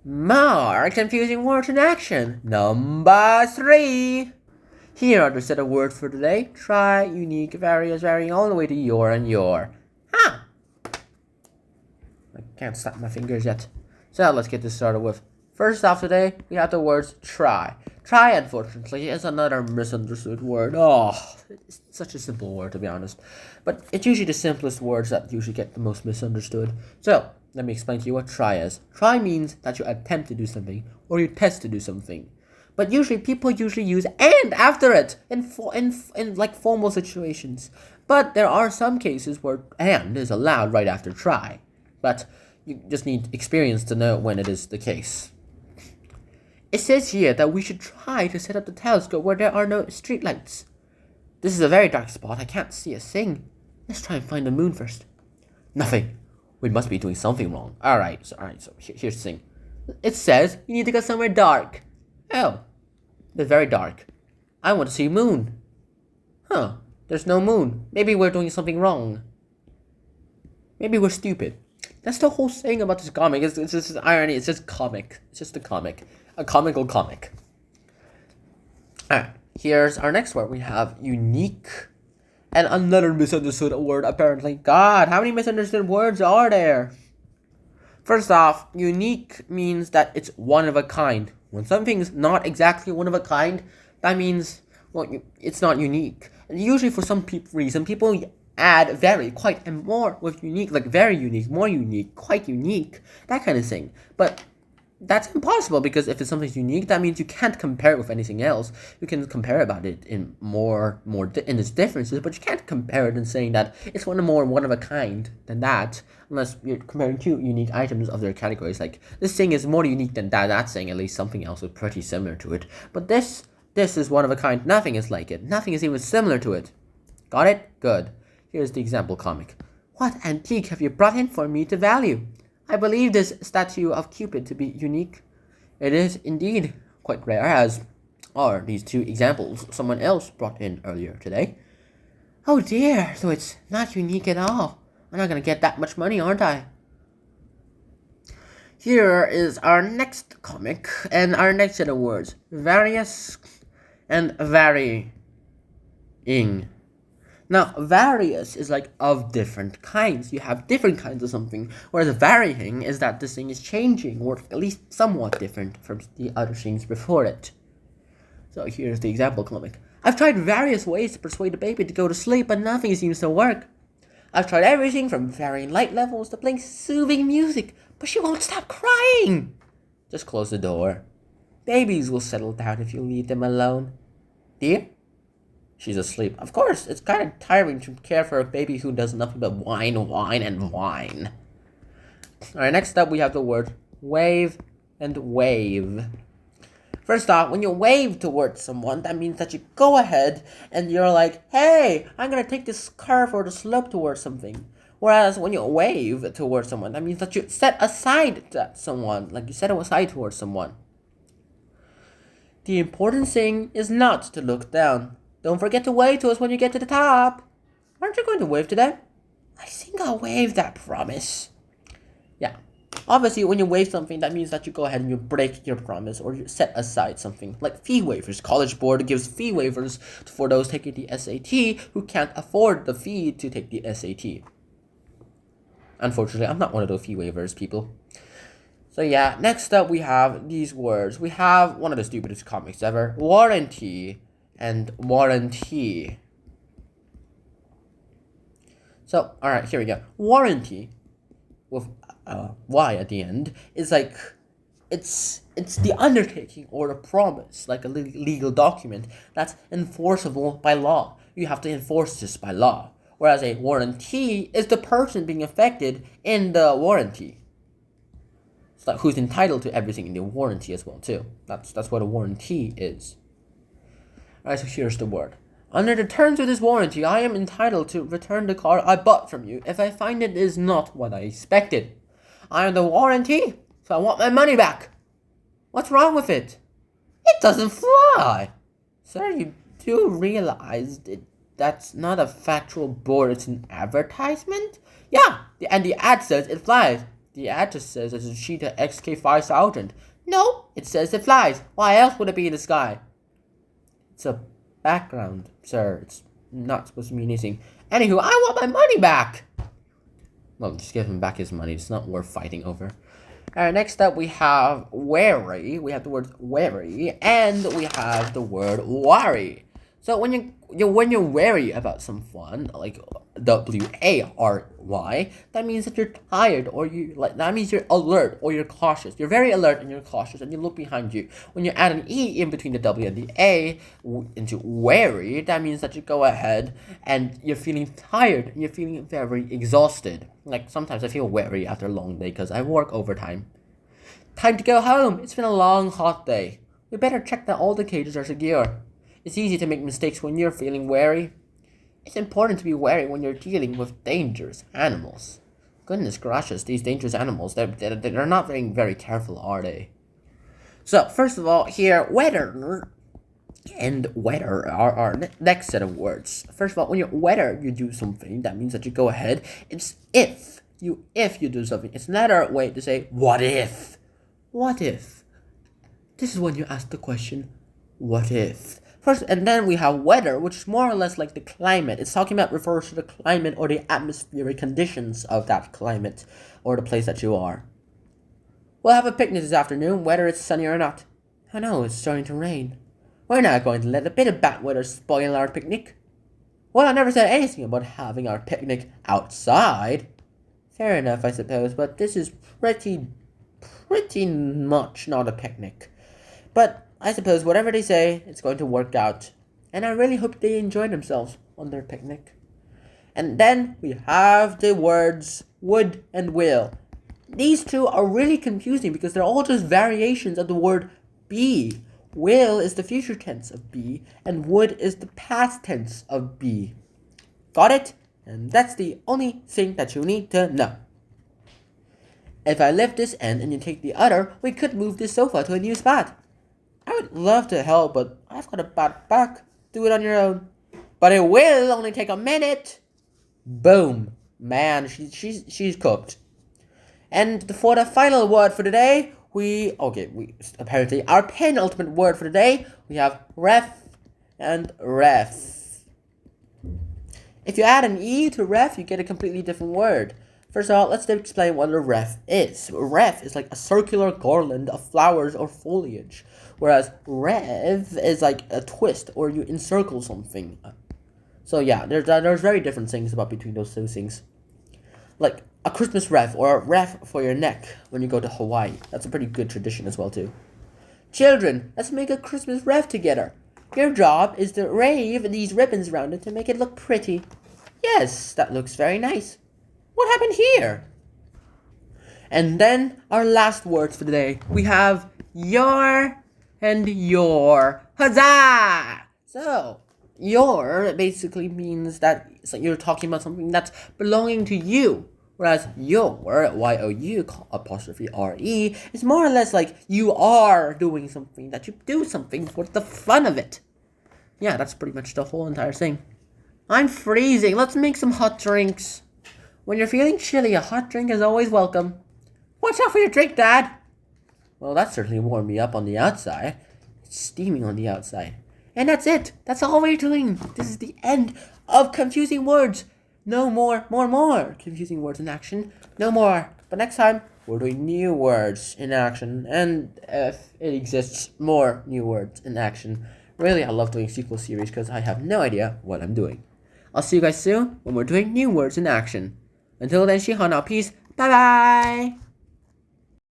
More confusing words in action. Number 3. Here are the set of words for today. Try, unique, various, varying, all the way to your and your. Huh. I can't snap my fingers yet. So let's get this started with. First off today, we have the words try. Try, unfortunately, is another misunderstood word. Oh, it's such a simple word, to be honest. But it's usually the simplest words that usually get the most misunderstood. So, let me explain to you what try is. Try means that you attempt to do something, or you test to do something. But usually, people usually use and after it in like formal situations. But there are some cases where and is allowed right after try. But you just need experience to know when it is the case. It says here that we should try to set up the telescope where there are no streetlights. This is a very dark spot. I can't see a thing. Let's try and find the moon first. Nothing. We must be doing something wrong. Alright, so here's the thing. It says you need to go somewhere dark. Oh, it's very dark. I want to see moon. Huh, there's no moon. Maybe we're doing something wrong. Maybe we're stupid. That's the whole thing about this comic. It's just irony. It's just comic. It's just a comic. A comical comic. Alright, here's our next word. We have unique. And another misunderstood word, apparently. God, how many misunderstood words are there? First off, unique means that it's one of a kind. When something's not exactly one of a kind, that means, well, it's not unique. And usually for some reason, people add very, quite, and more with unique, like very unique, more unique, quite unique, that kind of thing. But that's impossible because if it's something unique, that means you can't compare it with anything else. You can compare about it in more in its differences, but you can't compare it in saying that it's one of a kind than that, unless you're comparing two unique items of their categories. Like this thing is more unique than that thing. At least something else is pretty similar to it. But this is one of a kind. Nothing is like it. Nothing is even similar to it. Got it? Good. Here's the example comic. What antique have you brought in for me to value? I believe this statue of Cupid to be unique. It is indeed quite rare, as are these two examples someone else brought in earlier today. Oh dear, so it's not unique at all. I'm not going to get that much money, aren't I? Here is our next comic and our next set of words. Various and varying. Now, various is like of different kinds. You have different kinds of something. Whereas varying is that this thing is changing, or at least somewhat different from the other things before it. So here's the example comic. I've tried various ways to persuade the baby to go to sleep, but nothing seems to work. I've tried everything from varying light levels to playing soothing music, but she won't stop crying. Just close the door. Babies will settle down if you leave them alone. Dear? She's asleep. Of course, it's kind of tiring to care for a baby who does nothing but whine, and whine. Alright, next up we have the word wave and wave. First off, when you wave towards someone, that means that you go ahead and you're like, hey, I'm going to take this curve or the slope towards something. Whereas when you wave towards someone, that means that you set aside that someone, like you set aside towards someone. The important thing is not to look down. Don't forget to wave to us when you get to the top. Aren't you going to wave today? I think I'll wave, that promise. Yeah. Obviously, when you waive something, that means that you go ahead and you break your promise or you set aside something. Like fee waivers. College Board gives fee waivers for those taking the SAT who can't afford the fee to take the SAT. Unfortunately, I'm not one of those fee waivers people. So yeah, next up we have these words. We have one of the stupidest comics ever. Warranty and warranty. So, alright, here we go. Warranty, with Y at the end, is like, it's the undertaking or the promise, like a legal document that's enforceable by law. You have to enforce this by law. Whereas a warranty is the person being affected in the warranty. It's like who's entitled to everything in the warranty as well, too. That's what a warranty is. Alright, so here's the word. Under the terms of this warranty, I am entitled to return the car I bought from you if I find it is not what I expected. I am the warranty, so I want my money back. What's wrong with it? It doesn't fly. Sir, you do realize that's not a factual board, it's an advertisement? Yeah, and the ad says it flies. The ad just says it's a cheetah XK5000. No, it says it flies. Why else would it be in the sky? It's a background, sir. It's not supposed to mean anything. Anywho, I want my money back. Well, just give him back his money. It's not worth fighting over. Alright, next up we have wary. We have the word wary, and we have the word worry. So when you're wary about someone, like WARY, that means that you're tired, or that means you're alert or you're cautious. You're very alert and you're cautious, and you look behind you. When you add an E in between the W and the A into wary, that means that you go ahead and you're feeling tired and you're feeling very exhausted. Like sometimes I feel wary after a long day because I work overtime. Time to go home. It's been a long, hot day. We better check that all the cages are secure. It's easy to make mistakes when you're feeling wary. It's important to be wary when you're dealing with dangerous animals. Goodness gracious, these dangerous animals, they're not very careful, are they? So, first of all, here, whether and whether are our next set of words. First of all, when you do something, that means that you go ahead. It's if you do something. It's another way to say, what if? What if? This is when you ask the question, what if? First, and then we have weather, which is more or less like the climate. It's talking about, refers to the climate or the atmospheric conditions of that climate or the place that you are. We'll have a picnic this afternoon, whether it's sunny or not. Oh no, it's starting to rain. We're not going to let a bit of bad weather spoil our picnic. Well, I never said anything about having our picnic outside. Fair enough, I suppose, but this is pretty much not a picnic. But I suppose whatever they say, it's going to work out. And I really hope they enjoy themselves on their picnic. And then we have the words would and will. These two are really confusing because they're all just variations of the word be. Will is the future tense of be, and would is the past tense of be. Got it? And that's the only thing that you need to know. If I lift this end and you take the other, we could move this sofa to a new spot. I would love to help, but I've got a bad back. Do it on your own. But it will only take a minute. Boom. Man, she's cooked. And for the final word for today, we apparently our penultimate word for today, we have ref and ref. If you add an E to ref, you get a completely different word. First of all, let's explain what a ref is. Ref is like a circular garland of flowers or foliage, whereas rev is like a twist or you encircle something. So yeah, there's very different things about between those two things. Like a Christmas wreath or a wreath for your neck when you go to Hawaii. That's a pretty good tradition as well too. Children, let's make a Christmas wreath together. Your job is to wave these ribbons around it to make it look pretty. Yes, that looks very nice. What happened here? And then our last words for the day. We have your and your. Huzzah! So, your basically means that you're talking about something that's belonging to you. Whereas your, Y-O-U apostrophe R-E, is more or less like you are doing something, that you do something for the fun of it. Yeah, that's pretty much the whole entire thing. I'm freezing. Let's make some hot drinks. When you're feeling chilly, a hot drink is always welcome. Watch out for your drink, Dad. Well, that certainly warmed me up on the outside. It's steaming on the outside. And that's it. That's all we're doing. This is the end of confusing words. No more confusing words in action. No more. But next time, we're doing new words in action. And if it exists, more new words in action. Really, I love doing sequel series because I have no idea what I'm doing. I'll see you guys soon when we're doing new words in action. Until then, 希望 now peace. Bye bye.